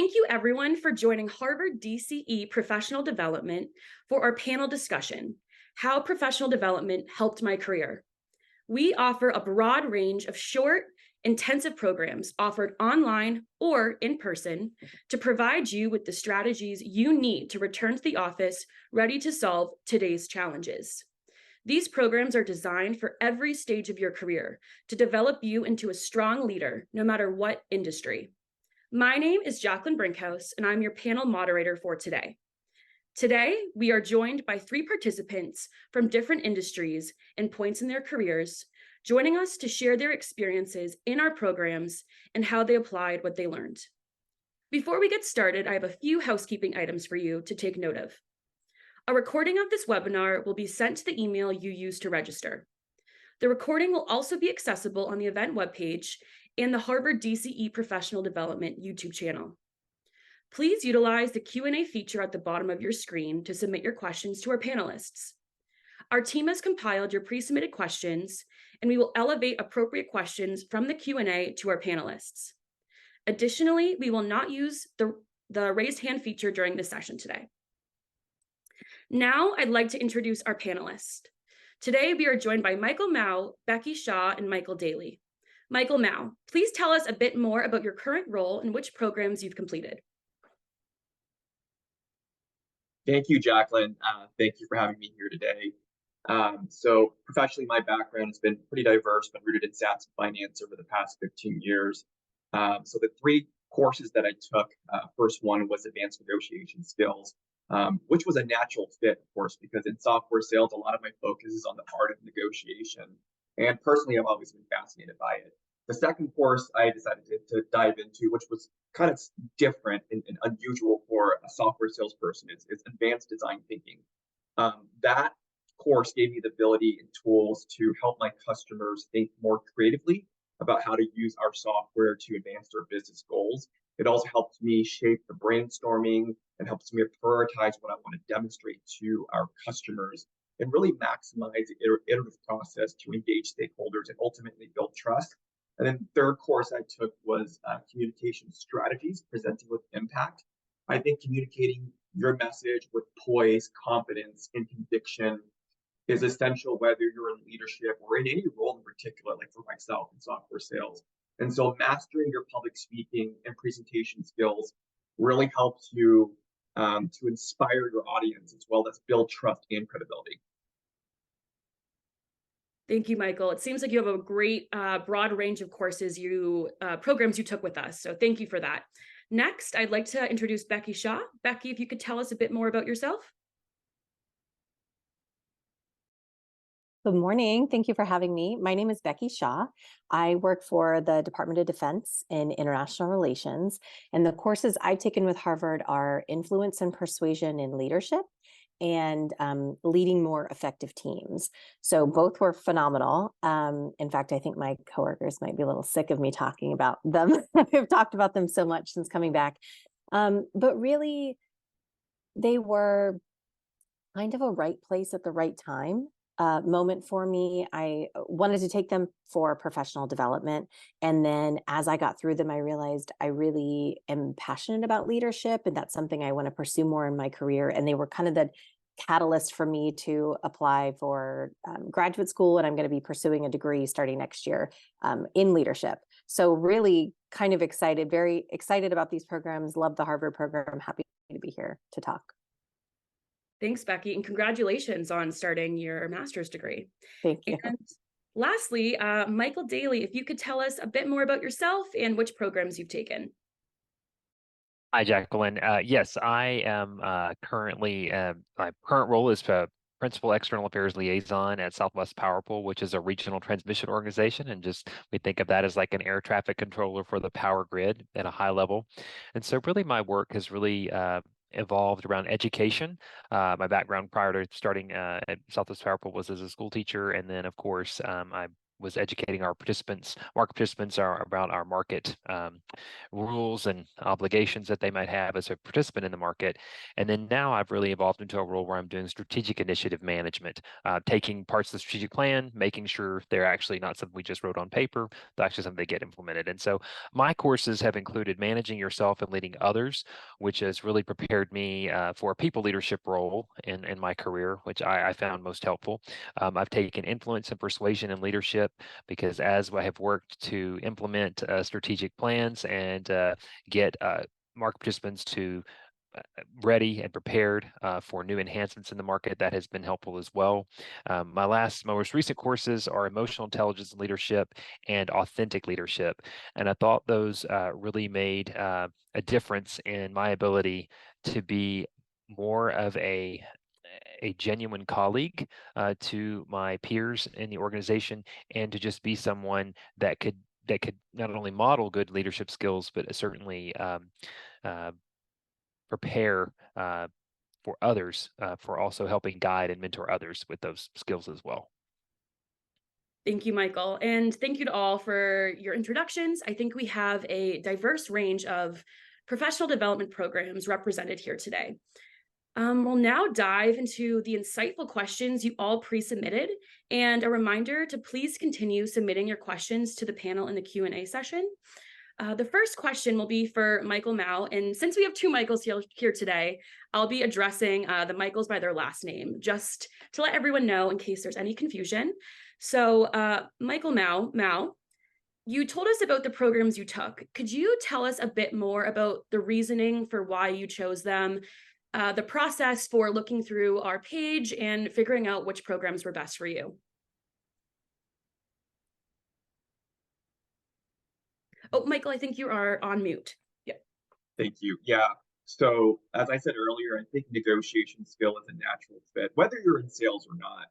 Thank you everyone for joining Harvard DCE Professional Development for our panel discussion, How Professional Development Helped My Career. We offer a broad range of short, intensive programs offered online or in person to provide you with the strategies you need to return to the office ready to solve today's challenges. These programs are designed for every stage of your career to develop you into a strong leader, no matter what industry. My name is Jacqueline Brinkhouse, and I'm your panel moderator for today. Today, we are joined by 3 participants from different industries and points in their careers, joining us to share their experiences in our programs and how they applied what they learned. Before we get started, I have a few housekeeping items for you to take note of. A recording of this webinar will be sent to the email you used to register. The recording will also be accessible on the event webpage and the Harvard DCE Professional Development YouTube channel. Please utilize the Q&A feature at the bottom of your screen to submit your questions to our panelists. Our team has compiled your pre-submitted questions, and we will elevate appropriate questions from the Q&A to our panelists. Additionally, we will not use the raised hand feature during this session today. Now, I'd like to introduce our panelists. Today, we are joined by Michael Mao, Becky Shaw, and Michael Daly. Michael Mao, please tell us a bit more about your current role and which programs you've completed. Thank you, Jacqueline. Thank you for having me here today. So professionally, my background has been pretty diverse, been rooted in SaaS and finance over the past 15 years. So the 3 courses that I took, first one was advanced negotiation skills, which was a natural fit, of course, because in software sales, a lot of my focus is on the art of negotiation. And personally, I've always been fascinated by it. The second course I decided to dive into, which was kind of different and unusual for a software salesperson, is advanced design thinking. That course gave me the ability and tools to help my customers think more creatively about how to use our software to advance their business goals. It also helps me shape the brainstorming and helps me prioritize what I want to demonstrate to our customers and really maximize the iterative process to engage stakeholders and ultimately build trust. And then the third course I took was communication strategies, presenting with impact. I think communicating your message with poise, confidence, and conviction is essential whether you're in leadership or in any role in particular, like for myself in software sales. And so mastering your public speaking and presentation skills really helps you to inspire your audience as well as build trust and credibility. Thank you, Michael. It seems like you have a great broad range of courses programs you took with us. So thank you for that. Next, I'd like to introduce Becky Shaw. Becky, if you could tell us a bit more about yourself. Good morning. Thank you for having me. My name is Becky Shaw. I work for the Department of Defense in International Relations, and the courses I've taken with Harvard are Influence and Persuasion in Leadership and Leading More Effective Teams. So both were phenomenal. In fact, I think my coworkers might be a little sick of me talking about them. We've talked about them so much since coming back. But really, they were kind of a right place at the right time. Moment for me. I wanted to take them for professional development. And then as I got through them, I realized I really am passionate about leadership, and that's something I want to pursue more in my career. And they were kind of the catalyst for me to apply for graduate school. And I'm going to be pursuing a degree starting next year in leadership. So really kind of excited, very excited about these programs. Love the Harvard program. Happy to be here to talk. Thanks, Becky, and congratulations on starting your master's degree. Thank you. And lastly, Michael Daly, if you could tell us a bit more about yourself and which programs you've taken. Hi, Jacqueline. Yes, I am currently, my current role is Principal External Affairs Liaison at Southwest Power Pool, which is a regional transmission organization. And we think of that as like an air traffic controller for the power grid at a high level. And so really my work has really evolved around education. My background prior to starting at Southwest Power Pool was as a school teacher. And then, of course, I was educating our market participants about our market rules and obligations that they might have as a participant in the market. And then now I've really evolved into a role where I'm doing strategic initiative management, taking parts of the strategic plan, making sure they're actually not something we just wrote on paper, but actually something they get implemented. And so my courses have included managing yourself and leading others, which has really prepared me for a people leadership role in my career, which I found most helpful. I've taken influence and persuasion and leadership because as I have worked to implement strategic plans and get market participants to ready and prepared for new enhancements in the market, that has been helpful as well. My most recent courses are emotional intelligence and leadership and authentic leadership. And I thought those really made a difference in my ability to be more of a genuine colleague to my peers in the organization, and to just be someone that could not only model good leadership skills, but certainly prepare for others, for also helping guide and mentor others with those skills as well. Thank you, Michael. And thank you to all for your introductions. I think we have a diverse range of professional development programs represented here today. We'll now dive into the insightful questions you all pre-submitted, and a reminder to please continue submitting your questions to the panel in the Q&A session. The first question will be for Michael Mao, and since we have two Michaels here today, I'll be addressing the Michaels by their last name, just to let everyone know in case there's any confusion. So Michael Mao, you told us about the programs you took. Could you tell us a bit more about the reasoning for why you chose them, the process for looking through our page and figuring out which programs were best for you? Oh, Michael, I think you are on mute. Yeah. Thank you. Yeah. So as I said earlier, I think negotiation skill is a natural fit, whether you're in sales or not.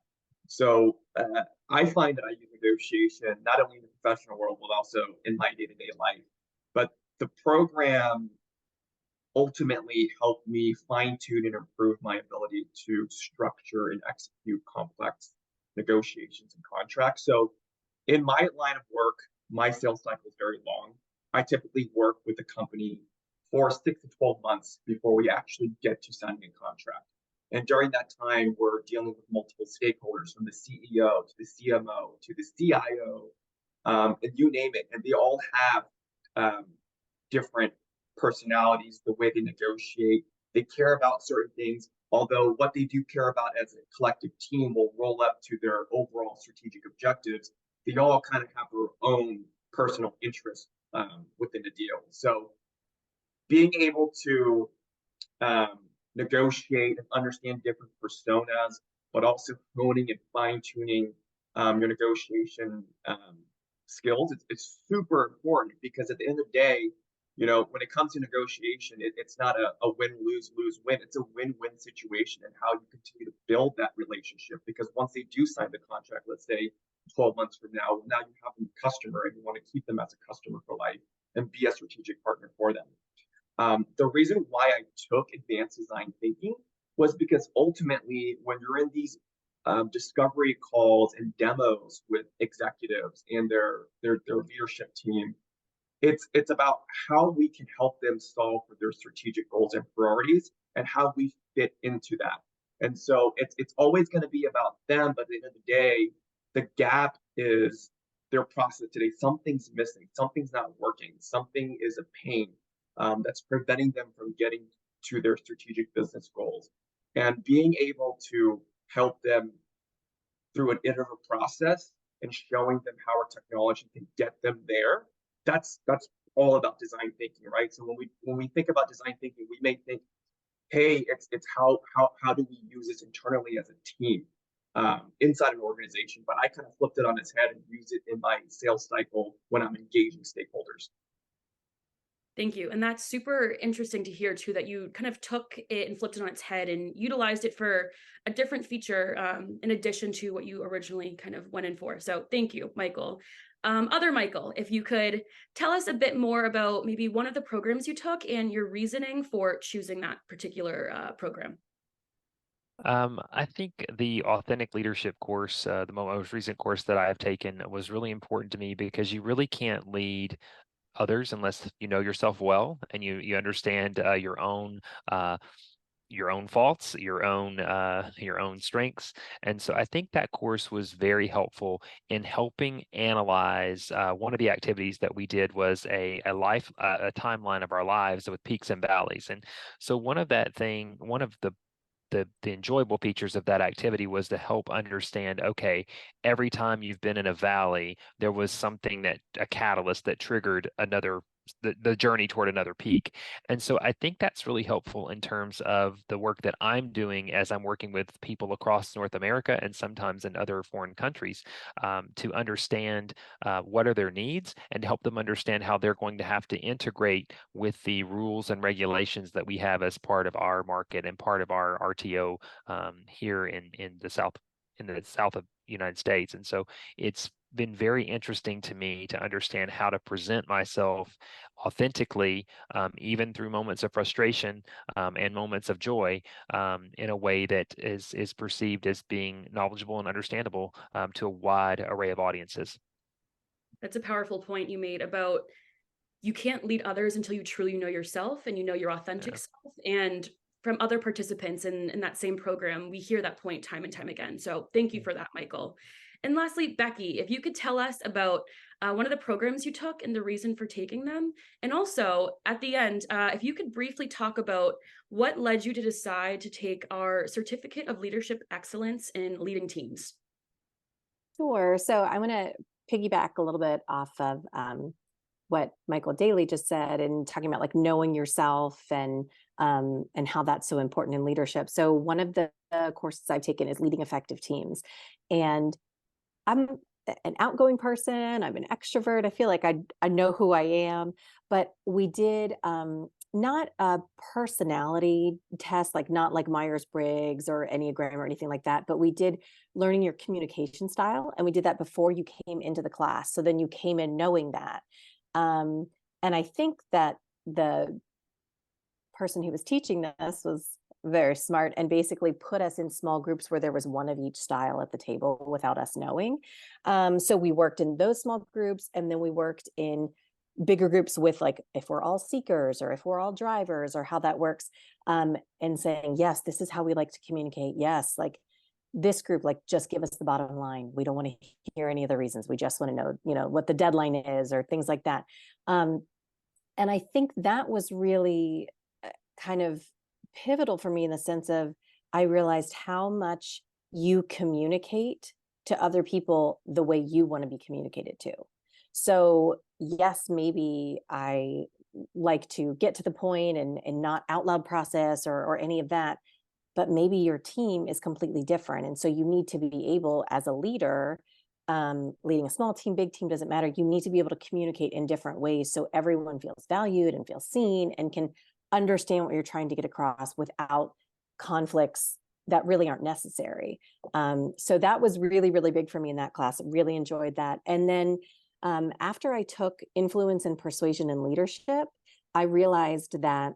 So I find that I use negotiation not only in the professional world, but also in my day-to-day life. But the program ultimately helped me fine-tune and improve my ability to structure and execute complex negotiations and contracts. So in my line of work, my sales cycle is very long. I typically work with a company for 6 to 12 months before we actually get to signing a contract. And during that time, we're dealing with multiple stakeholders, from the CEO to the CMO to the CIO, and you name it. And they all have different personalities, the way they negotiate. They care about certain things, although what they do care about as a collective team will roll up to their overall strategic objectives. They all kind of have their own personal interests within the deal. So being able to negotiate and understand different personas, but also honing and fine-tuning your negotiation skills, it's super important, because at the end of the day, you know, when it comes to negotiation, it's not a win-lose-lose-win. It's a win-win situation, and how you continue to build that relationship. Because once they do sign the contract, let's say 12 months from now you have a customer and you want to keep them as a customer for life and be a strategic partner for them. The reason why I took advanced design thinking was because ultimately, when you're in these discovery calls and demos with executives and their leadership team, it's about how we can help them solve for their strategic goals and priorities, and how we fit into that. And so it's always going to be about them, but at the end of the day, the gap is their process today. Something's missing, something's not working, something is a pain that's preventing them from getting to their strategic business goals. And being able to help them through an iterative process and showing them how our technology can get them there, that's all about design thinking, right? So when we think about design thinking, we may think, hey, it's how do we use this internally as a team inside an organization? But I kind of flipped it on its head and use it in my sales cycle when I'm engaging stakeholders. Thank you. And that's super interesting to hear too, that you kind of took it and flipped it on its head and utilized it for a different feature in addition to what you originally kind of went in for. So thank you, Michael. Other Michael, if you could tell us a bit more about maybe one of the programs you took and your reasoning for choosing that particular program. I think the authentic leadership course, the most recent course that I have taken, was really important to me because you really can't lead others unless you know yourself well and you understand uh, your own faults, your own strengths. And so I think that course was very helpful in helping analyze. One of the activities that we did was a timeline of our lives with peaks and valleys. And so one of the enjoyable features of that activity was to help understand, okay, every time you've been in a valley, there was something a catalyst that triggered the journey toward another peak. And so I think that's really helpful in terms of the work that I'm doing as I'm working with people across North America and sometimes in other foreign countries, to understand what are their needs and to help them understand how they're going to have to integrate with the rules and regulations that we have as part of our market and part of our RTO, here in the south of United States. And so it's been very interesting to me to understand how to present myself authentically, even through moments of frustration, and moments of joy, in a way that is perceived as being knowledgeable and understandable, to a wide array of audiences. That's a powerful point you made about you can't lead others until you truly know yourself and you know your authentic Yeah. self. And from other participants in that same program, we hear that point time and time again. So thank you for that, Michael. And lastly, Becky, if you could tell us about one of the programs you took and the reason for taking them. And also at the end, if you could briefly talk about what led you to decide to take our Certificate of Leadership Excellence in Leading Teams. Sure. So I'm going to piggyback a little bit off of what Michael Daly just said and talking about like knowing yourself and how that's so important in leadership. So one of the courses I've taken is leading effective teams, and I'm an outgoing person. I'm an extrovert. I feel like I know who I am, but we did not a personality test, like not like Myers-Briggs or Enneagram or anything like that, but we did learning your communication style, and we did that before you came into the class. So then you came in knowing that. Um, and I think that the person who was teaching this was very smart and basically put us in small groups where there was one of each style at the table without us knowing. So we worked in those small groups, and then we worked in bigger groups with like if we're all seekers or if we're all drivers or how that works, and saying, yes, this is how we like to communicate. Yes, like this group, like just give us the bottom line. We don't want to hear any of the reasons. We just want to know, what the deadline is or things like that. And I think that was really kind of pivotal for me in the sense of I realized how much you communicate to other people the way you want to be communicated to. So yes, maybe I like to get to the point and not out loud process or any of that, but maybe your team is completely different. And so you need to be able as a leader, leading a small team, big team, doesn't matter. You need to be able to communicate in different ways so everyone feels valued and feels seen and can understand what you're trying to get across without conflicts that really aren't necessary. So that was really, really big for me in that class. I really enjoyed that. And then after I took influence and persuasion and leadership, I realized that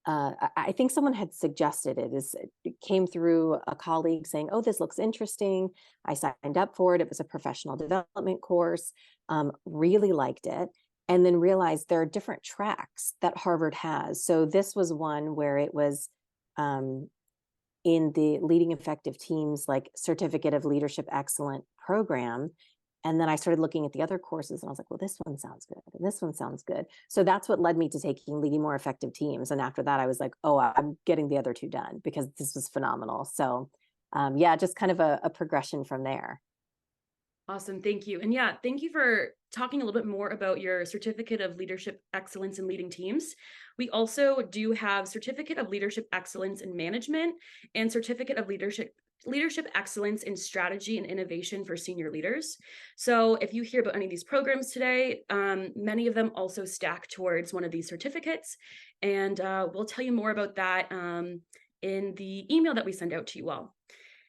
I think someone had suggested it came through a colleague saying, oh, this looks interesting. I signed up for it. It was a professional development course, really liked it. And then realized there are different tracks that Harvard has. So this was one where it was in the Leading Effective Teams, like Certificate of Leadership Excellent program. And then I started looking at the other courses and I was like, well, this one sounds good. And this one sounds good. So that's what led me to taking Leading More Effective Teams. And after that, I was like, oh, I'm getting the other two done because this was phenomenal. So yeah, just kind of a progression from there. Awesome. Thank you. And yeah, thank you for talking a little bit more about your Certificate of Leadership Excellence in Leading Teams. We also do have Certificate of Leadership Excellence in Management and Certificate of Leadership Excellence in Strategy and Innovation for Senior Leaders. So if you hear about any of these programs today, many of them also stack towards one of these certificates. And we'll tell you more about that in the email that we send out to you all.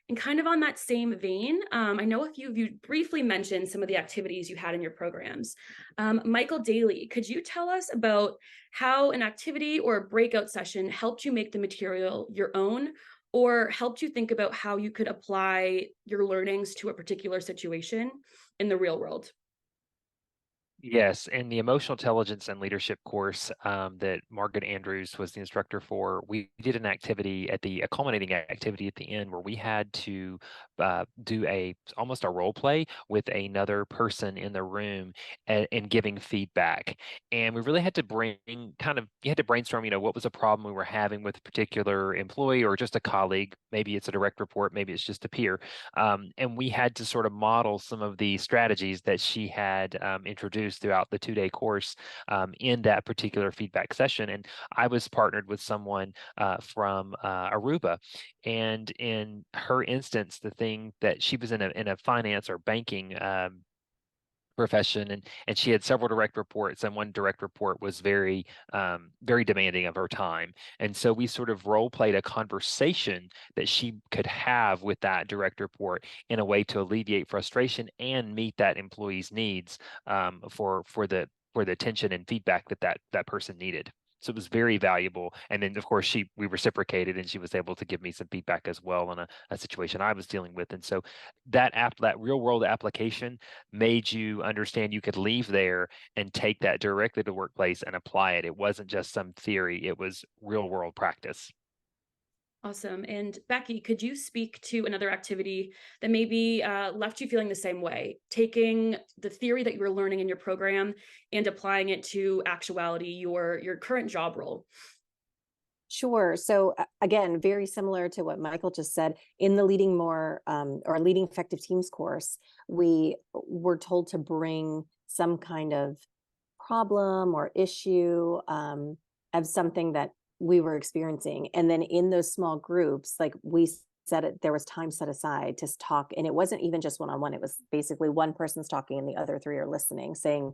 And kind of on that same vein, I know a few of you briefly mentioned some of the activities you had in your programs. Michael Daly, could you tell us about how an activity or a breakout session helped you make the material your own, or helped you think about how you could apply your learnings to a particular situation in the real world? Yes, in the emotional intelligence and leadership course that Margaret Andrews was the instructor for, we did an activity a culminating activity at the end where we had to do almost a role play with another person in the room and giving feedback. And we really had to you had to brainstorm, what was a problem we were having with a particular employee or just a colleague. Maybe it's a direct report, maybe it's just a peer. And we had to sort of model some of the strategies that she had introduced throughout the 2-day course in that particular feedback session. And I was partnered with someone from Aruba. And in her instance, the thing that she was in a finance or banking profession, and she had several direct reports, and one direct report was very demanding of her time. And so we sort of role played a conversation that she could have with that direct report in a way to alleviate frustration and meet that employee's needs for the attention and feedback that person needed. So it was very valuable. And then, of course, we reciprocated, and she was able to give me some feedback as well on a situation I was dealing with. And so that real world application made you understand you could leave there and take that directly to the workplace and apply it. It wasn't just some theory, it was real world practice. Awesome. And Becky, could you speak to another activity that maybe left you feeling the same way, taking the theory that you were learning in your program and applying it to actuality, your current job role? Sure. So again, very similar to what Michael just said, in the Leading Effective Teams course, we were told to bring some kind of problem or issue of something that we were experiencing. And then in those small groups, like we said it, there was time set aside to talk. And it wasn't even just one-on-one. It was basically one person's talking and the other three are listening, saying,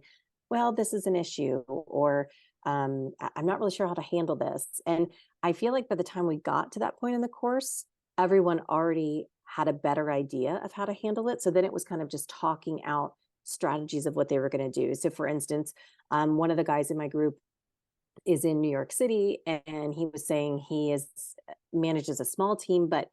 well, this is an issue, or I'm not really sure how to handle this. And I feel like by the time we got to that point in the course, everyone already had a better idea of how to handle it. So then it was kind of just talking out strategies of what they were going to do. So for instance, one of the guys in my group is in New York City, and he was saying manages a small team, but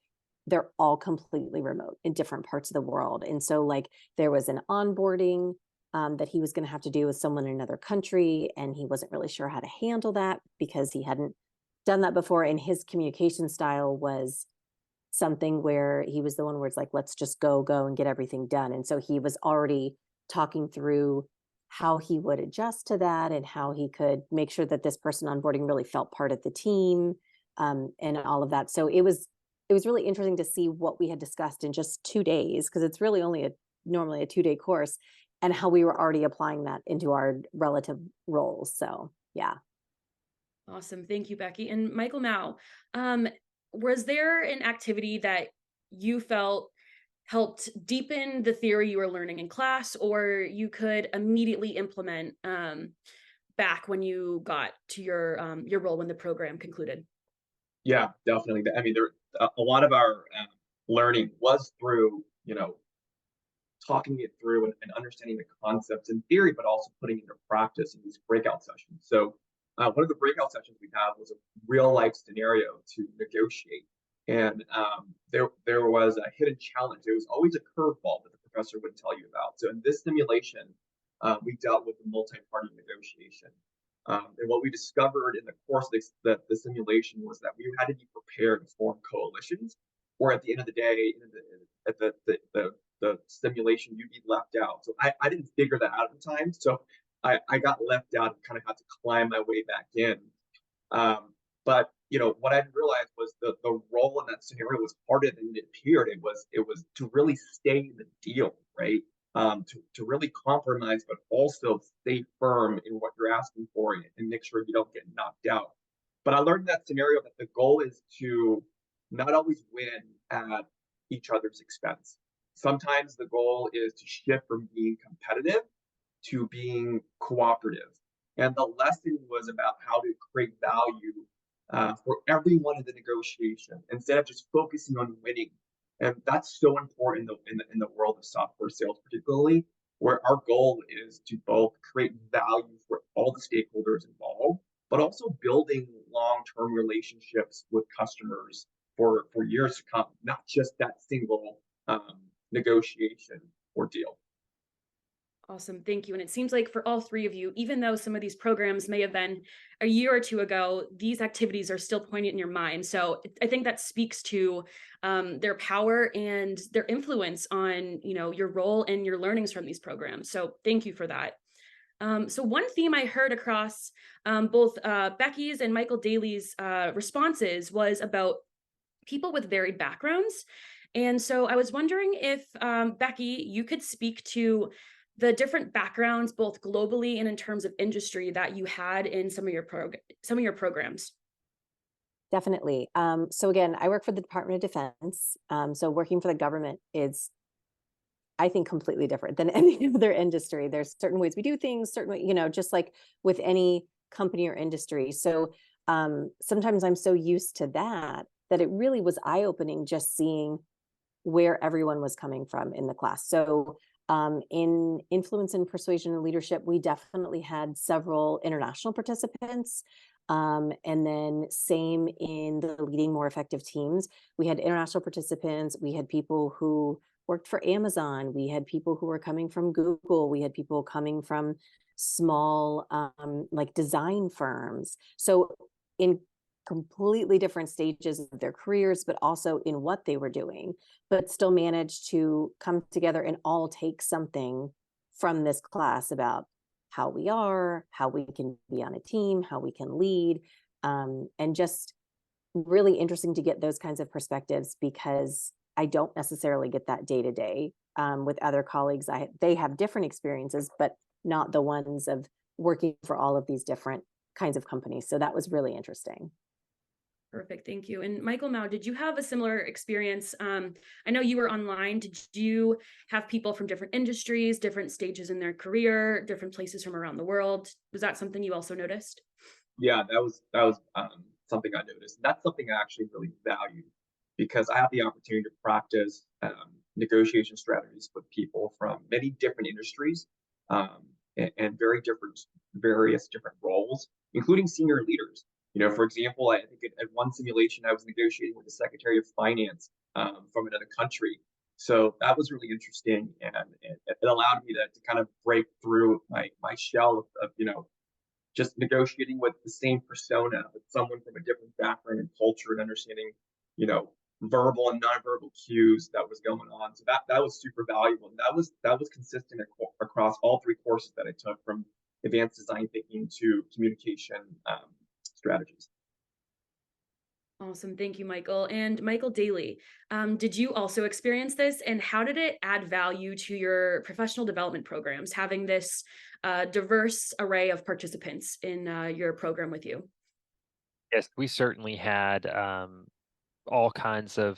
they're all completely remote in different parts of the world. And so like there was an onboarding that he was going to have to do with someone in another country, and he wasn't really sure how to handle that because he hadn't done that before. And his communication style was something where he was the one where it's like, let's just go and get everything done. And so he was already talking through how he would adjust to that and how he could make sure that this person onboarding really felt part of the team, and all of that. So it was really interesting to see what we had discussed in just 2 days, because it's really only normally a 2-day course, and how we were already applying that into our relative roles. So yeah. Awesome. Thank you, Becky. And Michael Mao, was there an activity that you felt helped deepen the theory you were learning in class, or you could immediately implement back when you got to your role when the program concluded? Yeah, definitely. I mean, a lot of our learning was through, talking it through and understanding the concepts in theory, but also putting it into practice in these breakout sessions. So one of the breakout sessions we had was a real life scenario to negotiate. And there was a hidden challenge. There was always a curveball that the professor would tell you about. So in this simulation, we dealt with the multi-party negotiation. And what we discovered in the course of the simulation was that we had to be prepared to form coalitions, or at the end of the day, at the simulation, you'd be left out. So I didn't figure that out at the time. So I got left out and kind of had to climb my way back in. But what I didn't realize was the role in that scenario was harder than it appeared. It was to really stay in the deal, right? To really compromise, but also stay firm in what you're asking for and make sure you don't get knocked out. But I learned in that scenario that the goal is to not always win at each other's expense. Sometimes the goal is to shift from being competitive to being cooperative. And the lesson was about how to create value for everyone in the negotiation instead of just focusing on winning. And that's so important in the world of software sales, particularly where our goal is to both create value for all the stakeholders involved, but also building long-term relationships with customers for years to come, not just that single negotiation or deal. Awesome. Thank you. And it seems like for all three of you, even though some of these programs may have been a year or two ago, these activities are still poignant in your mind. So I think that speaks to their power and their influence on, your role and your learnings from these programs. So thank you for that. So one theme I heard across both Becky's and Michael Daly's responses was about people with varied backgrounds. And so I was wondering if, Becky, you could speak to the different backgrounds, both globally and in terms of industry, that you had in some of your programs. Definitely. So again, I work for the Department of Defense. So working for the government is, I think, completely different than any other industry. There's certain ways we do things, certain, just like with any company or industry. So sometimes I'm so used to that it really was eye-opening just seeing where everyone was coming from in the class. So in influence and persuasion and leadership, we definitely had several international participants. And then same in the leading more effective teams. We had international participants. We had people who worked for Amazon. We had people who were coming from Google. We had people coming from small like design firms. So in completely different stages of their careers, but also in what they were doing, but still managed to come together and all take something from this class about how we are, how we can be on a team, how we can lead, and just really interesting to get those kinds of perspectives, because I don't necessarily get that day to day with other colleagues. They have different experiences, but not the ones of working for all of these different kinds of companies. So that was really interesting. Perfect. Thank you. And Michael Mao, did you have a similar experience? I know you were online. Did you have people from different industries, different stages in their career, different places from around the world? Was that something you also noticed? Yeah, that was something I noticed. That's something I actually really valued, because I have the opportunity to practice negotiation strategies with people from many different industries and various different roles, including senior leaders. For example, I think at one simulation, I was negotiating with the Secretary of Finance from another country. So that was really interesting, and it allowed me to kind of break through my shell of just negotiating with the same persona, with someone from a different background and culture, and understanding, verbal and nonverbal cues that was going on. So that was super valuable, and that was consistent across all three courses that I took, from advanced design thinking to communication strategies. Awesome. Thank you, Michael. And Michael Daly, did you also experience this? And how did it add value to your professional development programs, having this diverse array of participants in your program with you? Yes, we certainly had all kinds of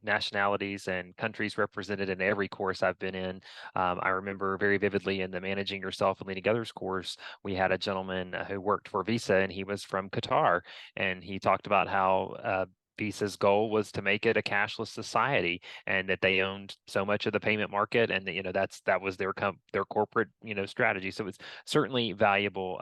nationalities and countries represented in every course I've been in. I remember very vividly in the Managing Yourself and Leading Others course, we had a gentleman who worked for Visa, and he was from Qatar, and he talked about how Visa's goal was to make it a cashless society, and that they owned so much of the payment market, and that was their corporate strategy. So it's certainly valuable.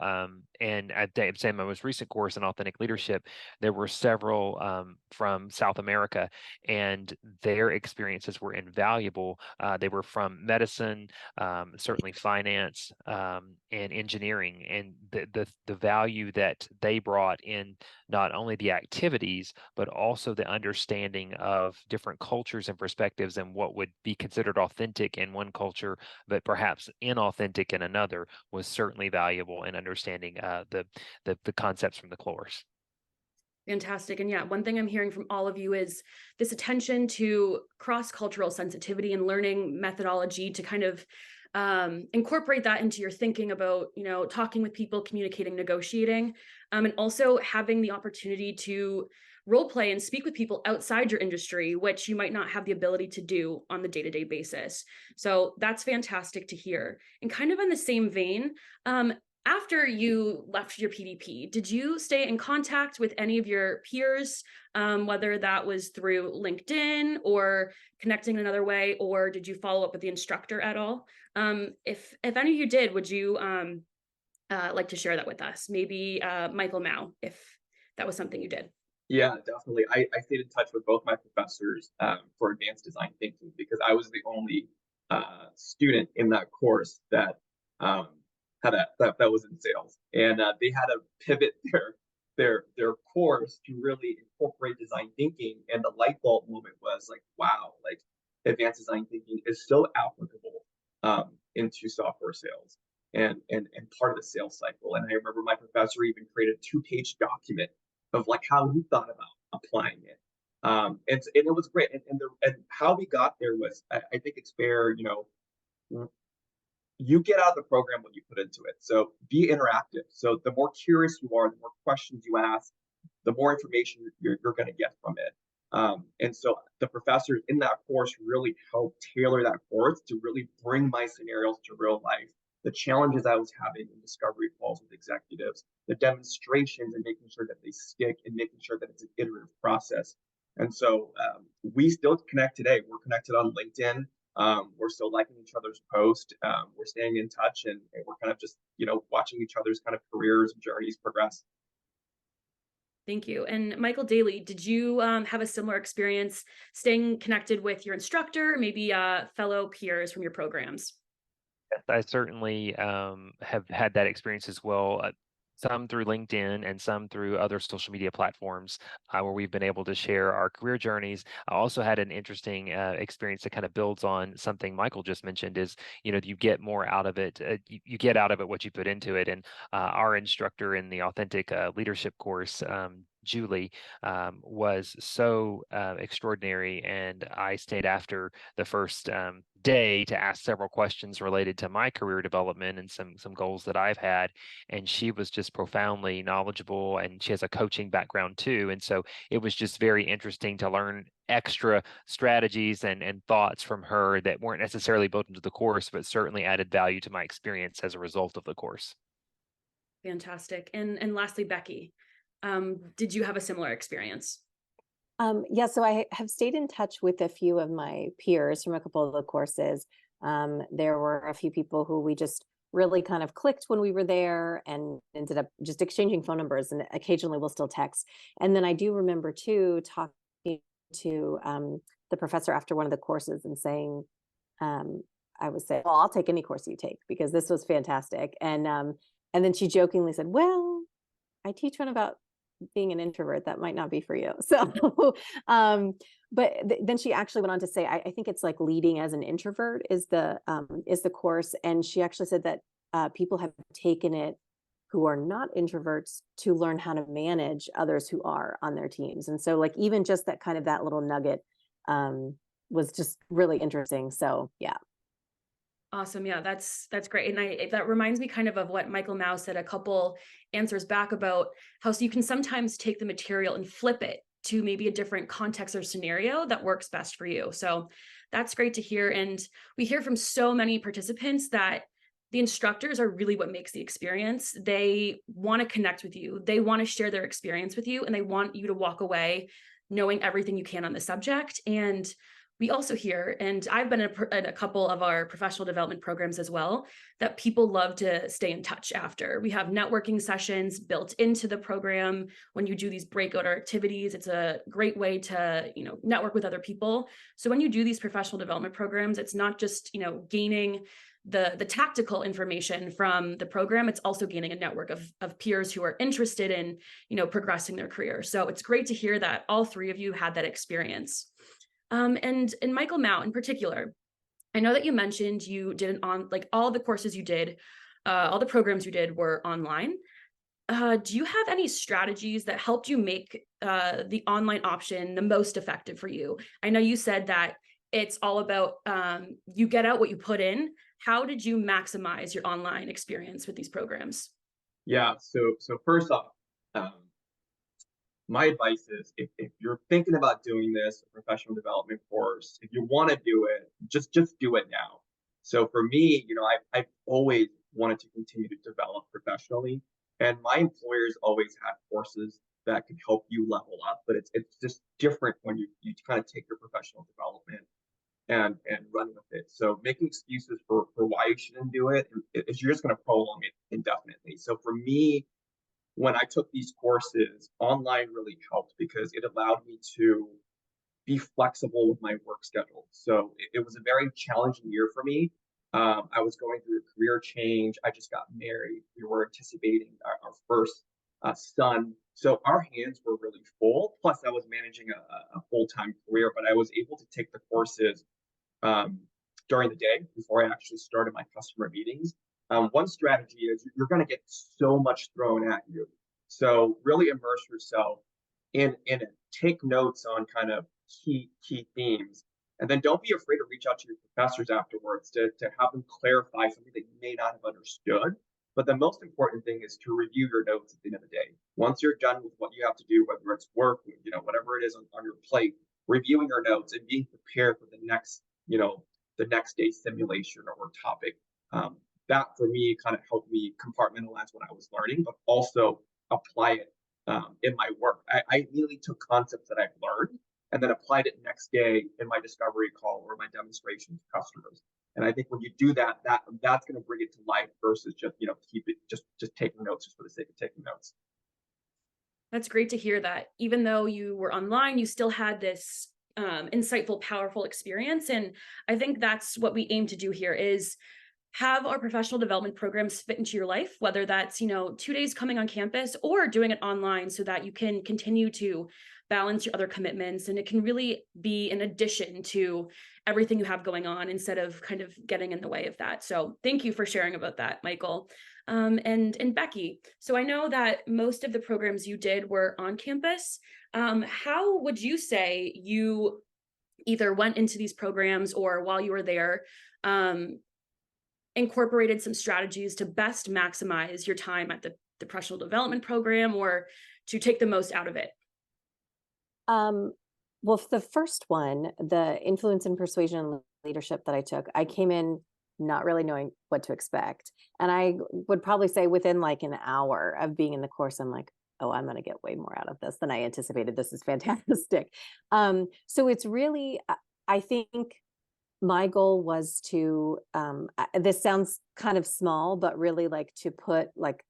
And at say my most recent course in Authentic Leadership, there were several from South America, and their experiences were invaluable. They were from medicine, certainly finance, and engineering, and the value that they brought in not only the activities, but also the understanding of different cultures and perspectives, and what would be considered authentic in one culture, but perhaps inauthentic in another, was certainly valuable in understanding the concepts from the course. Fantastic. And yeah, one thing I'm hearing from all of you is this attention to cross-cultural sensitivity and learning methodology to kind of incorporate that into your thinking about, talking with people, communicating, negotiating, and also having the opportunity to role play and speak with people outside your industry, which you might not have the ability to do on the day-to-day basis. So that's fantastic to hear. And kind of in the same vein, after you left your PDP, did you stay in contact with any of your peers, whether that was through LinkedIn or connecting another way, or did you follow up with the instructor at all? If any of you did, would you like to share that with us? Maybe Michael Mao, if that was something you did. Yeah, definitely. I stayed in touch with both my professors for advanced design thinking because I was the only student in that course that um, that was in sales, and they had to pivot their course to really incorporate design thinking. And the light bulb moment was like, wow, like advanced design thinking is so applicable into software sales and part of the sales cycle. And I remember my professor even created a 2-page document of like how he thought about applying it. And it was great. And how we got there was, I think it's fair, you get out of the program what you put into it. So be interactive. So the more curious you are, the more questions you ask, the more information you're going to get from it. And so the professors in that course really helped tailor that course to really bring my scenarios to real life. The challenges I was having in discovery calls with executives, the demonstrations and making sure that they stick and making sure that it's an iterative process. And so we still connect today. We're connected on LinkedIn. We're still liking each other's posts. We're staying in touch, and we're kind of just, watching each other's kind of careers and journeys progress. Thank you. And Michael Daly, did you have a similar experience staying connected with your instructor, maybe fellow peers from your programs? Yes, I certainly have had that experience as well. Some through LinkedIn and some through other social media platforms where we've been able to share our career journeys. I also had an interesting experience that kind of builds on something Michael just mentioned is, you get more out of it. You get out of it what you put into it. And our instructor in the Authentic Leadership course, Julie, was so extraordinary. And I stayed after the first day to ask several questions related to my career development and some goals that I've had. And she was just profoundly knowledgeable, and she has a coaching background too. And so it was just very interesting to learn extra strategies and thoughts from her that weren't necessarily built into the course, but certainly added value to my experience as a result of the course. Fantastic. And lastly, Becky, did you have a similar experience? Yeah, so I have stayed in touch with a few of my peers from a couple of the courses. There were a few people who we just really kind of clicked when we were there and ended up just exchanging phone numbers, and occasionally we'll still text. And then I do remember too talking to the professor after one of the courses and saying, I was saying, well, I'll take any course you take because this was fantastic. And then she jokingly said, well, I teach one about being an introvert. That might not be for you. So, but then she actually went on to say, I think it's like leading as an introvert is the course. And she actually said that people have taken it who are not introverts to learn how to manage others who are on their teams. And so like, even just that little nugget was just really interesting. So yeah. Awesome. Yeah, that's great. And that reminds me kind of what Michael Mao said a couple answers back about how so you can sometimes take the material and flip it to maybe a different context or scenario that works best for you. So that's great to hear. And we hear from so many participants that the instructors are really what makes the experience. They want to connect with you. They want to share their experience with you, and they want you to walk away knowing everything you can on the subject. And we also hear, and I've been in a couple of our professional development programs as well, that people love to stay in touch after. We have networking sessions built into the program. When you do these breakout activities, it's a great way to, network with other people. So when you do these professional development programs, it's not just, gaining the tactical information from the program, it's also gaining a network of peers who are interested in, progressing their career. So it's great to hear that all three of you had that experience. And Michael Mao in particular, I know that you mentioned you did all the courses you did, all the programs you did were online. Do you have any strategies that helped you make the online option the most effective for you? I know you said that it's all about you get out what you put in. How did you maximize your online experience with these programs? Yeah. So first off, um, my advice is if you're thinking about doing this professional development course, if you want to do it, just do it now. So for me, I've always wanted to continue to develop professionally, and my employers always have courses that can help you level up, but it's just different when you kind of take your professional development and run with it. So making excuses for why you shouldn't do it is you're just going to prolong it indefinitely. So for me, when I took these courses, online really helped because it allowed me to be flexible with my work schedule. So it was a very challenging year for me. I was going through a career change. I just got married. We were anticipating our first son. So our hands were really full. Plus, I was managing a full-time career, but I was able to take the courses um, during the day before I actually started my customer meetings. One strategy is you're going to get so much thrown at you. So really immerse yourself in it. Take notes on kind of key themes. And then don't be afraid to reach out to your professors afterwards to have them clarify something that you may not have understood. But the most important thing is to review your notes at the end of the day. Once you're done with what you have to do, whether it's work, whatever it is on your plate, reviewing your notes and being prepared for the next day's simulation or topic. That for me kind of helped me compartmentalize what I was learning, but also apply it in my work. I immediately took concepts that I've learned and then applied it next day in my discovery call or my demonstration to customers. And I think when you do that, that's going to bring it to life versus just keep it just taking notes just for the sake of taking notes. That's great to hear that even though you were online, you still had this insightful, powerful experience. And I think that's what we aim to do here is have our professional development programs fit into your life, whether that's, 2 days coming on campus or doing it online so that you can continue to balance your other commitments. And it can really be an addition to everything you have going on instead of kind of getting in the way of that. So thank you for sharing about that, Michael. And Becky, so I know that most of the programs you did were on campus. How would you say you either went into these programs or while you were there, incorporated some strategies to best maximize your time at the professional development program or to take the most out of it? Well, for the first one, the influence and persuasion and leadership that I took, I came in not really knowing what to expect. And I would probably say within like an hour of being in the course, I'm like, oh, I'm going to get way more out of this than I anticipated. This is fantastic. So it's really, I think my goal was to, this sounds kind of small, but really like to put like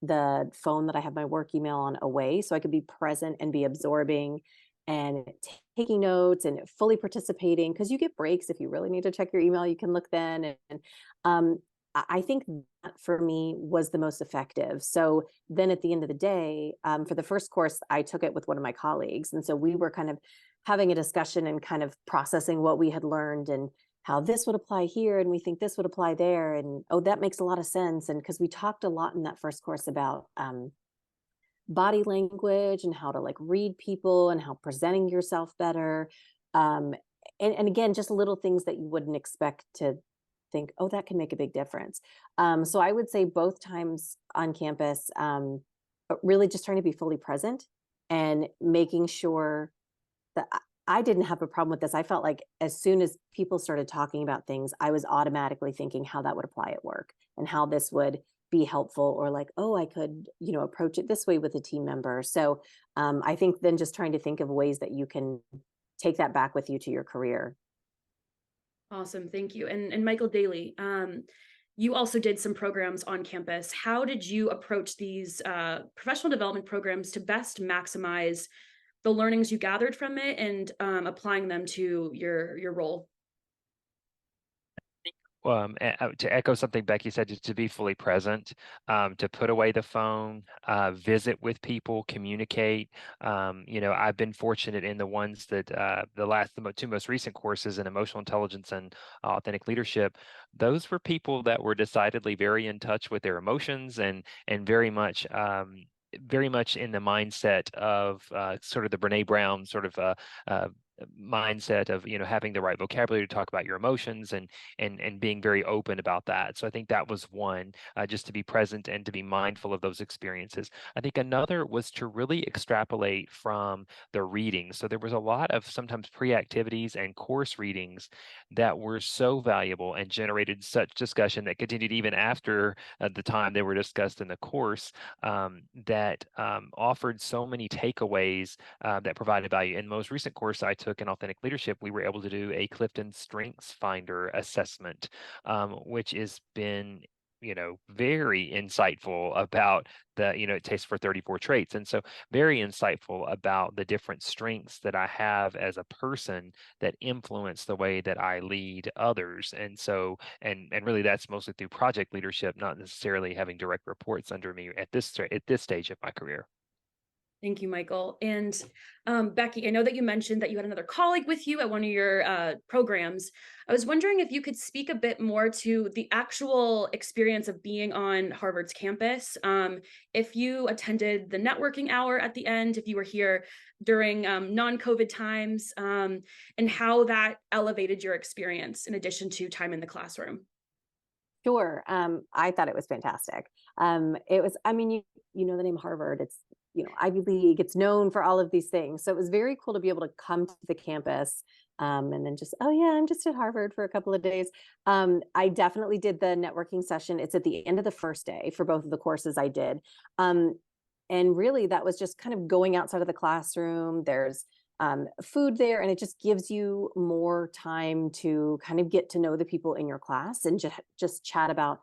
the phone that I have my work email on away so I could be present and be absorbing and taking notes and fully participating, because you get breaks. If you really need to check your email, you can look then. And I think that for me was the most effective. So then at the end of the day, for the first course, I took it with one of my colleagues. And so we were kind of having a discussion and kind of processing what we had learned and how this would apply here. And we think this would apply there. And, oh, that makes a lot of sense. And because we talked a lot in that first course about body language and how to like read people and how presenting yourself better. And again, just little things that you wouldn't expect to think, oh, that can make a big difference. So I would say both times on campus, really just trying to be fully present and making sure that I didn't have a problem with this. I felt like as soon as people started talking about things, I was automatically thinking how that would apply at work and how this would be helpful, or like, oh, I could, approach it this way with a team member. So I think then just trying to think of ways that you can take that back with you to your career. Awesome. Thank you. And Michael Daly, you also did some programs on campus. How did you approach these professional development programs to best maximize the learnings you gathered from it and applying them to your role? To echo something Becky said, just to be fully present, to put away the phone, visit with people, communicate. I've been fortunate in the ones that the two most recent courses in emotional intelligence and authentic leadership. Those were people that were decidedly very in touch with their emotions and very much in the mindset of sort of the Brene Brown sort of mindset of having the right vocabulary to talk about your emotions and being very open about that. So I think that was one, just to be present and to be mindful of those experiences. I think another was to really extrapolate from the reading. So there was a lot of sometimes pre-activities and course readings that were so valuable and generated such discussion that continued even after the time they were discussed in the course, that offered so many takeaways that provided value. In the most recent course I took in authentic leadership, we were able to do a Clifton Strengths Finder assessment, which has been very insightful about it takes for 34 traits. And so very insightful about the different strengths that I have as a person that influence the way that I lead others. And so, and really that's mostly through project leadership, not necessarily having direct reports under me at this stage of my career. Thank you, Michael. And Becky, I know that you mentioned that you had another colleague with you at one of your programs. I was wondering if you could speak a bit more to the actual experience of being on Harvard's campus. If you attended the networking hour at the end, if you were here during non-COVID times, and how that elevated your experience in addition to time in the classroom. Sure. I thought it was fantastic. It was, I mean, you know the name Harvard, it's, Ivy League, it's known for all of these things. So it was very cool to be able to come to the campus and then just, oh yeah, I'm just at Harvard for a couple of days. I definitely did the networking session. It's at the end of the first day for both of the courses I did. And really that was just kind of going outside of the classroom. There's food there, and it just gives you more time to kind of get to know the people in your class and just chat about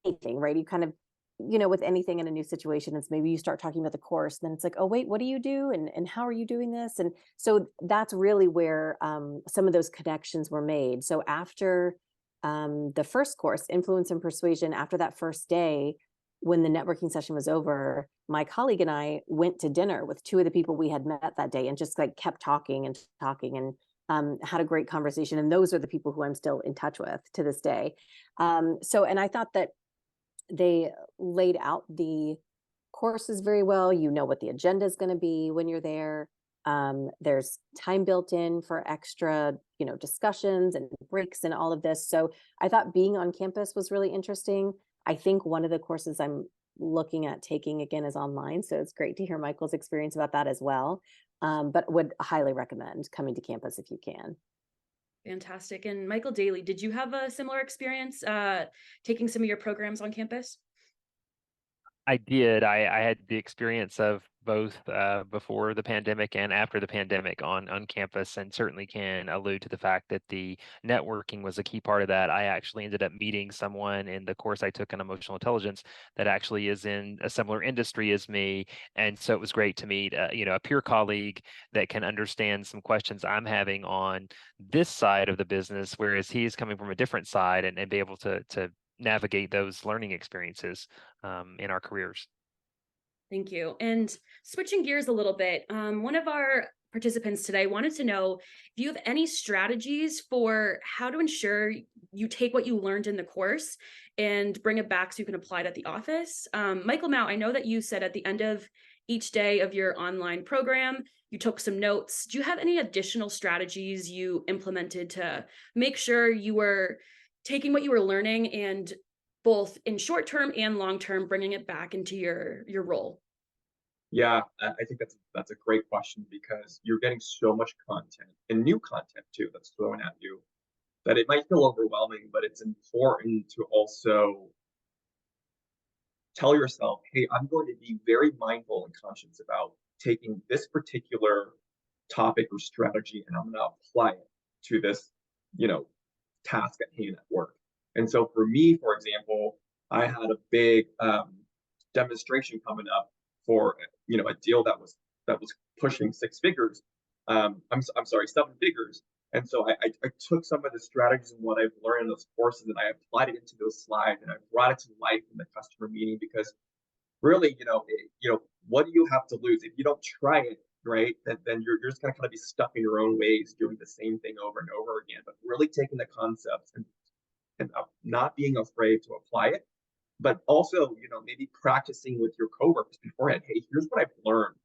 anything, right? You kind of, with anything in a new situation, it's maybe you start talking about the course, then it's like, oh wait, what do you do, and how are you doing this? And so that's really where some of those connections were made. So after the first course, Influence and Persuasion, after that first day, when the networking session was over, my colleague and I went to dinner with two of the people we had met that day and just like kept talking and talking and had a great conversation. And those are the people who I'm still in touch with to this day. And I thought that they laid out the courses very well. You know what the agenda is going to be when you're there. There's time built in for extra, discussions and breaks and all of this. So I thought being on campus was really interesting. I think one of the courses I'm looking at taking again is online. So it's great to hear Michael's experience about that as well. But would highly recommend coming to campus if you can. Fantastic. And Michael Daly, did you have a similar experience taking some of your programs on campus? I did. I had the experience of both before the pandemic and after the pandemic on campus, and certainly can allude to the fact that the networking was a key part of that. I actually ended up meeting someone in the course I took in emotional intelligence that actually is in a similar industry as me, and so it was great to meet a peer colleague that can understand some questions I'm having on this side of the business, whereas he's coming from a different side, and be able to navigate those learning experiences in our careers. Thank you. And switching gears a little bit, one of our participants today wanted to know if you have any strategies for how to ensure you take what you learned in the course and bring it back so you can apply it at the office. Michael Mao, I know that you said at the end of each day of your online program, you took some notes. Do you have any additional strategies you implemented to make sure you were taking what you were learning and both in short term and long term, bringing it back into your role? Yeah, I think that's a great question because you're getting so much content and new content too that's thrown at you that it might feel overwhelming, but it's important to also tell yourself, hey, I'm going to be very mindful and conscious about taking this particular topic or strategy and I'm going to apply it to this, task at hand at work. And so for me, for example, I had a big demonstration coming up for a deal that was pushing six figures. I'm sorry, seven figures. And so I took some of the strategies and what I've learned in those courses and I applied it into those slides and I brought it to life in the customer meeting because really, what do you have to lose if you don't try it, right? Then you're just gonna kind of be stuck in your own ways, doing the same thing over and over again. But really taking the concepts and not being afraid to apply it, but also, maybe practicing with your coworkers beforehand. Hey, here's what I've learned.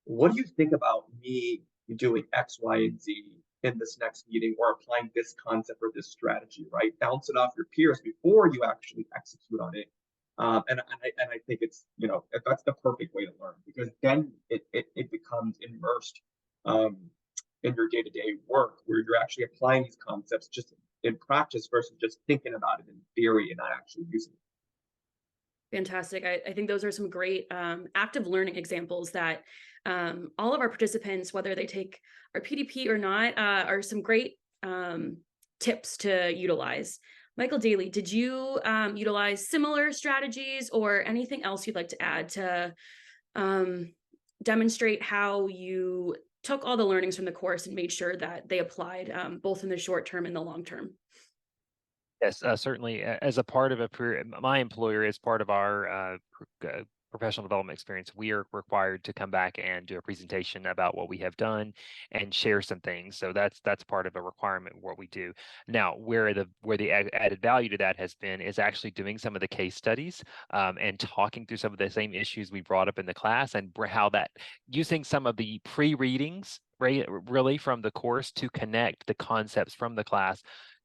What do you think about me doing X, Y, and Z in this next meeting or applying this concept or this strategy, right? Bounce it off your peers before you actually execute on it. And I think it's, that's the perfect way to learn because then it becomes immersed in your day-to-day work where you're actually applying these concepts just in practice versus just thinking about it in theory and not actually using it. Fantastic. I think those are some great active learning examples that all of our participants, whether they take our PDP or not, are some great tips to utilize. Michael Daly, did you utilize similar strategies or anything else you'd like to add to demonstrate how you took all the learnings from the course and made sure that they applied both in the short term and the long term? Yes, certainly. As a part of my employer, as part of our professional development experience, we are required to come back and do a presentation about what we have done and share some things. So that's part of a requirement of what we do. Now, where the added value to that has been is actually doing some of the case studies and talking through some of the same issues we brought up in the class, and how that using some of the pre-readings really from the course to connect the concepts from the class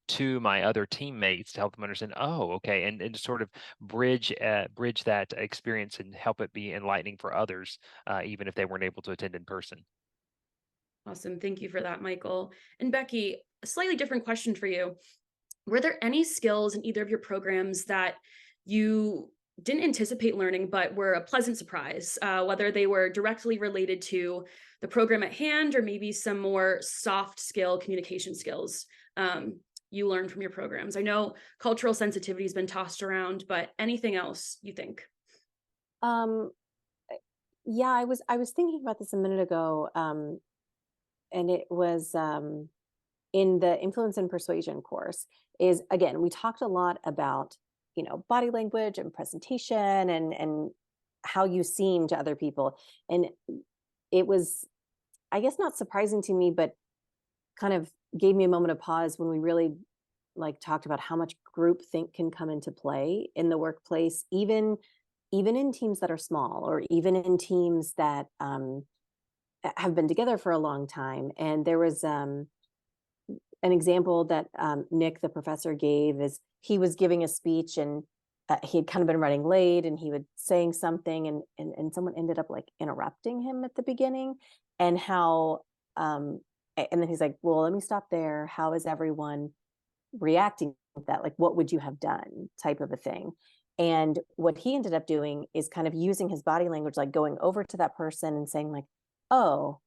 to my other teammates to help them understand, oh, okay, and to sort of bridge that experience and help it be enlightening for others, even if they weren't able to attend in person. Awesome. Thank you for that, Michael. And Becky, a slightly different question for you. Were there any skills in either of your programs that you didn't anticipate learning, but were a pleasant surprise, whether they were directly related to the program at hand or maybe some more soft skill communication skills you learned from your programs? I know cultural sensitivity has been tossed around, but anything else you think? Um, yeah, I was thinking about this a minute ago, and it was in the influence and persuasion course. Is again, we talked a lot about body language and presentation and how you seem to other people, and it was, I guess, not surprising to me, but kind of gave me a moment of pause when we really talked about how much group think can come into play in the workplace, even in teams that are small, or even in teams that have been together for a long time. And there was an example that Nick, the professor, gave. Is he was giving a speech, and he had kind of been running late, and he was saying something, and someone ended up interrupting him at the beginning, and how and then he's like, well, let me stop there. How is everyone reacting to that? Like, what would you have done, type of a thing. And what he ended up doing is kind of using his body language, like going over to that person and saying like, oh,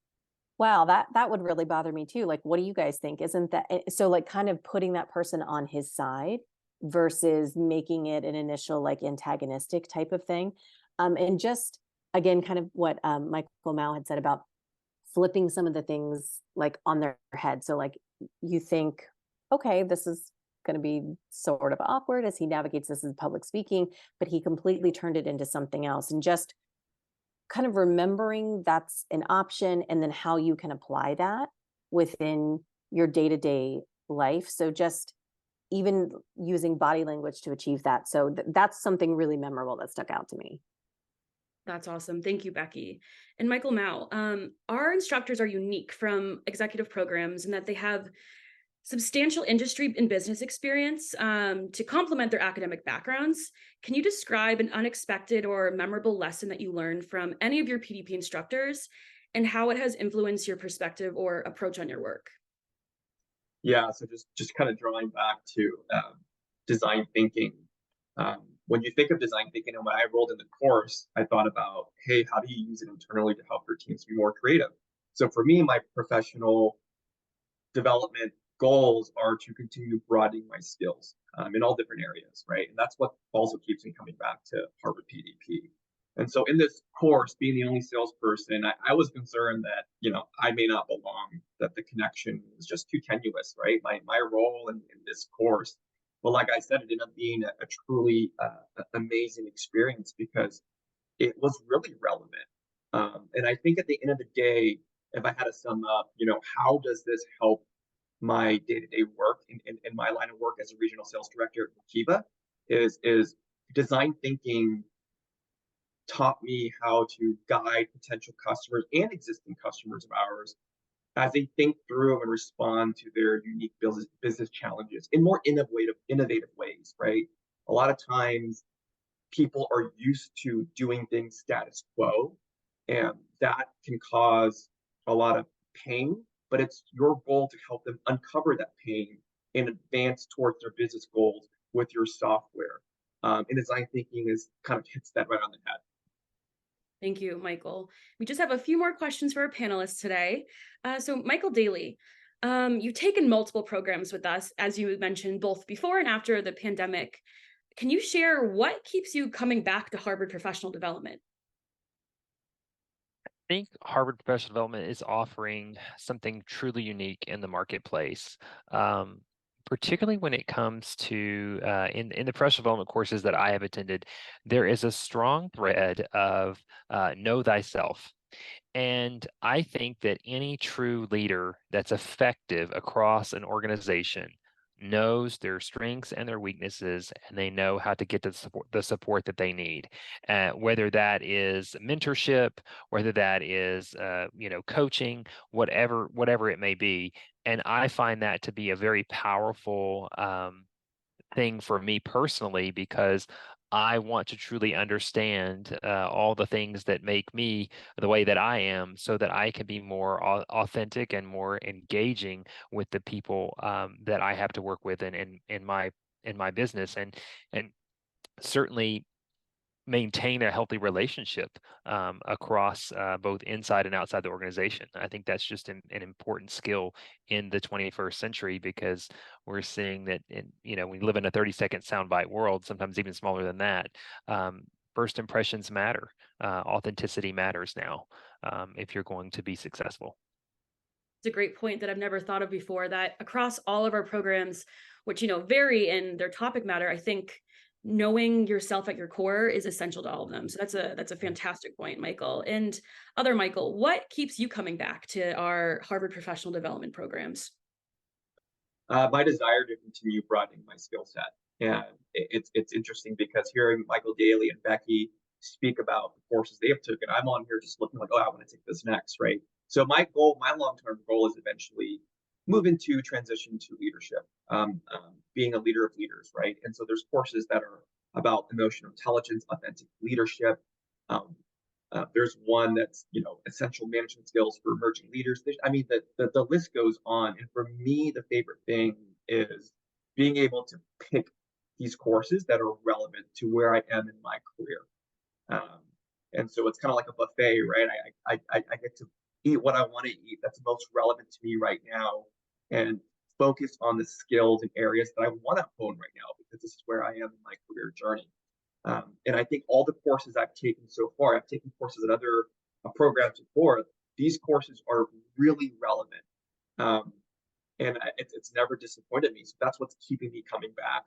wow, that would really bother me too. Like, what do you guys think? Isn't that so? Like, kind of putting that person on his side versus making it an initial antagonistic type of thing. And just again, kind of what Michael Mao had said about flipping some of the things on their head. So you think, okay, this is going to be sort of awkward as he navigates this as public speaking, but he completely turned it into something else. And just kind of remembering that's an option, and then how you can apply that within your day-to-day life. So just even using body language to achieve that. So that's something really memorable that stuck out to me. That's awesome. Thank you, Becky. And Michael Mao, our instructors are unique from executive programs in that they have substantial industry and business experience to complement their academic backgrounds. Can you describe an unexpected or memorable lesson that you learned from any of your PDP instructors and how it has influenced your perspective or approach on your work? Yeah, so just kind of drawing back to design thinking. When you think of design thinking, and when I enrolled in the course, I thought about, hey, how do you use it internally to help your teams be more creative? So for me, my professional development goals are to continue broadening my skills in all different areas, right? And that's what also keeps me coming back to Harvard PDP. And so in this course, being the only salesperson, I was concerned that, I may not belong, that the connection was just too tenuous, right? My role in this course, well, like I said, it ended up being a truly amazing experience because it was really relevant. And I think at the end of the day, if I had to sum up, how does this help my day-to-day work in my line of work as a regional sales director at Kiva is design thinking taught me how to guide potential customers and existing customers of ours as they think through and respond to their unique business challenges in more innovative ways, right? A lot of times people are used to doing things status quo, and that can cause a lot of pain, but it's your goal to help them uncover that pain and advance towards their business goals with your software. And design thinking is kind of hits that right on the head. Thank you, Michael. We just have a few more questions for our panelists today. So Michael Daly, You've taken multiple programs with us, as you mentioned, both before and after the pandemic. Can you share what keeps you coming back to Harvard Professional Development? I think Harvard Professional Development is offering something truly unique in the marketplace, particularly when it comes to in the professional development courses that I have attended. There is a strong thread of know thyself. And I think that any true leader that's effective across an organization knows their strengths and their weaknesses, and they know how to get to the support that they need. Whether that is mentorship, whether that is coaching, whatever it may be. And I find that to be a very powerful thing for me personally, because I want to truly understand all the things that make me the way that I am, so that I can be more authentic and more engaging with the people that I have to work with in my business, and certainly maintain a healthy relationship across both inside and outside the organization. I think that's just an important skill in the 21st century, because we're seeing that we live in a 30-second soundbite world, sometimes even smaller than that. First impressions matter. Authenticity matters now if you're going to be successful. It's a great point that I've never thought of before, that across all of our programs, which vary in their topic matter, I think knowing yourself at your core is essential to all of them. So that's a fantastic point, Michael. And other Michael, what keeps you coming back to our Harvard Professional Development programs? My desire to continue broadening my skill set. And it's interesting because hearing Michael Daly and Becky speak about the courses they have taken, I'm on here just looking like, oh, I want to take this next, right? So my long-term goal is eventually move into transition to leadership, being a leader of leaders, right? And so there's courses that are about emotional intelligence, authentic leadership. Um, there's one that's essential management skills for emerging leaders. The list goes on. And for me, the favorite thing is being able to pick these courses that are relevant to where I am in my career. And so it's kind of like a buffet, right? I get to eat what I want to eat that's most relevant to me right now, and focus on the skills and areas that I want to hone right now, because this is where I am in my career journey. And I think all the courses I've taken so far, I've taken courses at other programs before, these courses are really relevant. And it's never disappointed me. So that's what's keeping me coming back.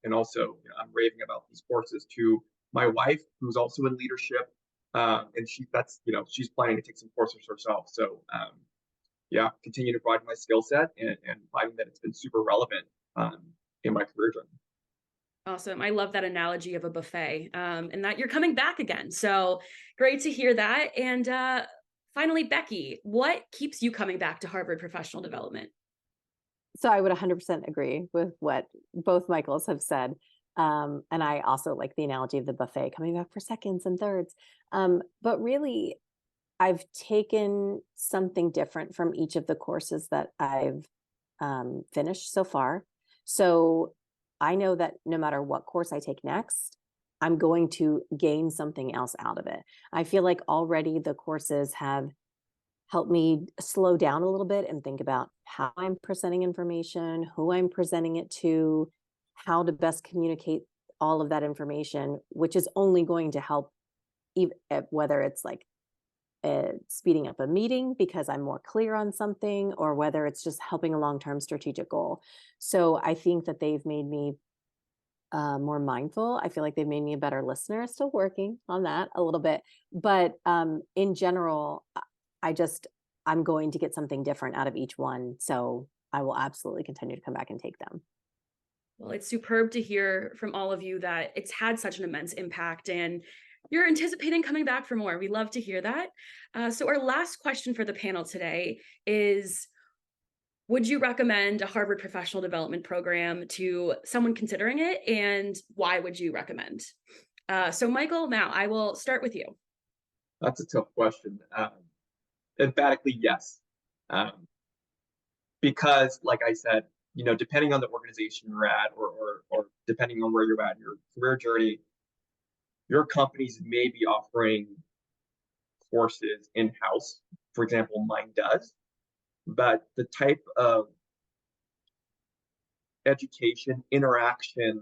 And also, I'm raving about these courses to my wife, who's also in leadership. And she's planning to take some courses herself. So yeah, continue to broaden my skill set, and finding that it's been super relevant in my career journey. Awesome. I love that analogy of a buffet, and that you're coming back again. So great to hear that. And finally, Becky, what keeps you coming back to Harvard Professional Development? So I would 100% agree with what both Michaels have said. And I also like the analogy of the buffet, coming back for seconds and thirds. But really, I've taken something different from each of the courses that I've finished so far. So I know that no matter what course I take next, I'm going to gain something else out of it. I feel like already the courses have helped me slow down a little bit and think about how I'm presenting information, who I'm presenting it to, how to best communicate all of that information, which is only going to help, even whether it's like speeding up a meeting because I'm more clear on something, or whether it's just helping a long-term strategic goal. So I think that they've made me more mindful. I feel like they've made me a better listener. Still working on that a little bit, but in general, I'm going to get something different out of each one. So I will absolutely continue to come back and take them. Well, it's superb to hear from all of you that it's had such an immense impact, and you're anticipating coming back for more. We love to hear that. So our last question for the panel today is, would you recommend a Harvard Professional Development program to someone considering it, and why would you recommend? So Michael, now I will start with you. That's a tough question. Emphatically, yes. Because, like I said, depending on the organization you're at, or depending on where you're at in your career journey, your companies may be offering courses in-house. For example, mine does, but the type of education, interaction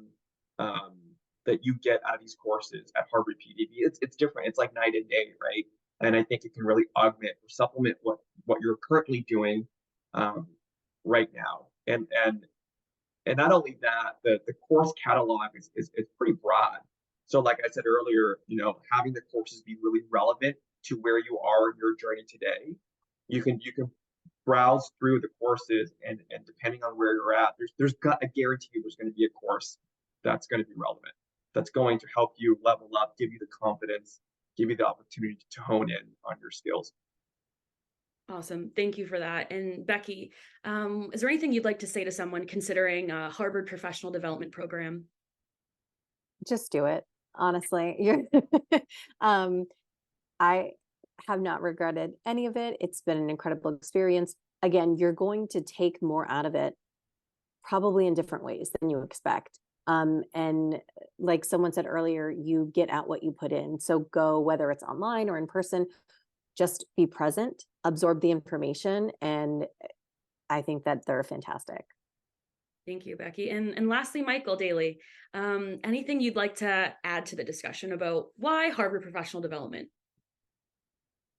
um, that you get out of these courses at Harvard PDB, it's different. It's like night and day, right? And I think it can really augment or supplement what you're currently doing right now. And not only that, the course catalog is pretty broad. So like I said earlier, having the courses be really relevant to where you are in your journey today, you can browse through the courses and depending on where you're at, there's got a guarantee there's going to be a course that's going to be relevant, that's going to help you level up, give you the confidence, give you the opportunity to hone in on your skills. Awesome. Thank you for that. And Becky, is there anything you'd like to say to someone considering a Harvard professional development program? Just do it. Honestly, you're I have not regretted any of it. It's been an incredible experience. Again, you're going to take more out of it, probably in different ways than you expect. And like someone said earlier, you get out what you put in. So go, whether it's online or in person, just be present, absorb the information. And I think that they're fantastic. Thank you, Becky. And lastly, Michael Daly, anything you'd like to add to the discussion about why Harvard professional development?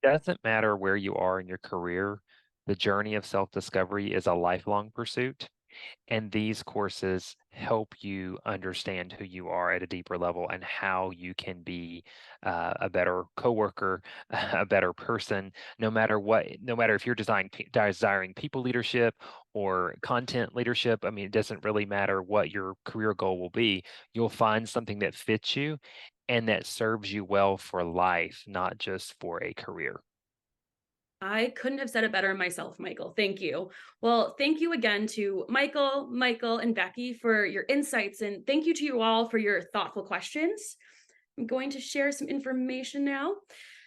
Doesn't matter where you are in your career, the journey of self-discovery is a lifelong pursuit. And these courses help you understand who you are at a deeper level and how you can be a better coworker, a better person, no matter if you're desiring people leadership or content leadership. I mean, it doesn't really matter what your career goal will be. You'll find something that fits you and that serves you well for life, not just for a career. I couldn't have said it better myself, Michael. Thank you. Well, thank you again to Michael, and Becky for your insights, and thank you to you all for your thoughtful questions. I'm going to share some information now.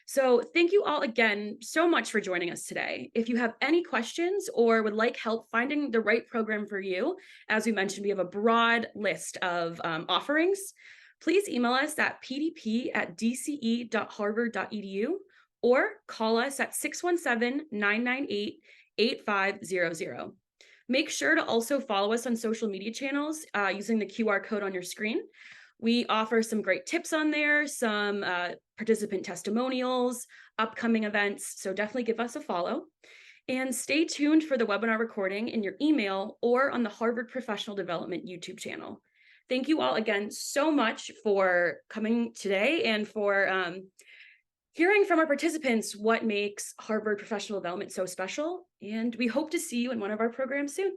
So thank you all again so much for joining us today. If you have any questions or would like help finding the right program for you, as we mentioned, we have a broad list of offerings. Please email us at pdp@dce.harvard.edu or call us at 617-998-8500. Make sure to also follow us on social media channels using the QR code on your screen. We offer some great tips on there, some participant testimonials, upcoming events, so definitely give us a follow. And stay tuned for the webinar recording in your email or on the Harvard Professional Development YouTube channel. Thank you all again so much for coming today and for hearing from our participants what makes Harvard Professional Development so special. And we hope to see you in one of our programs soon.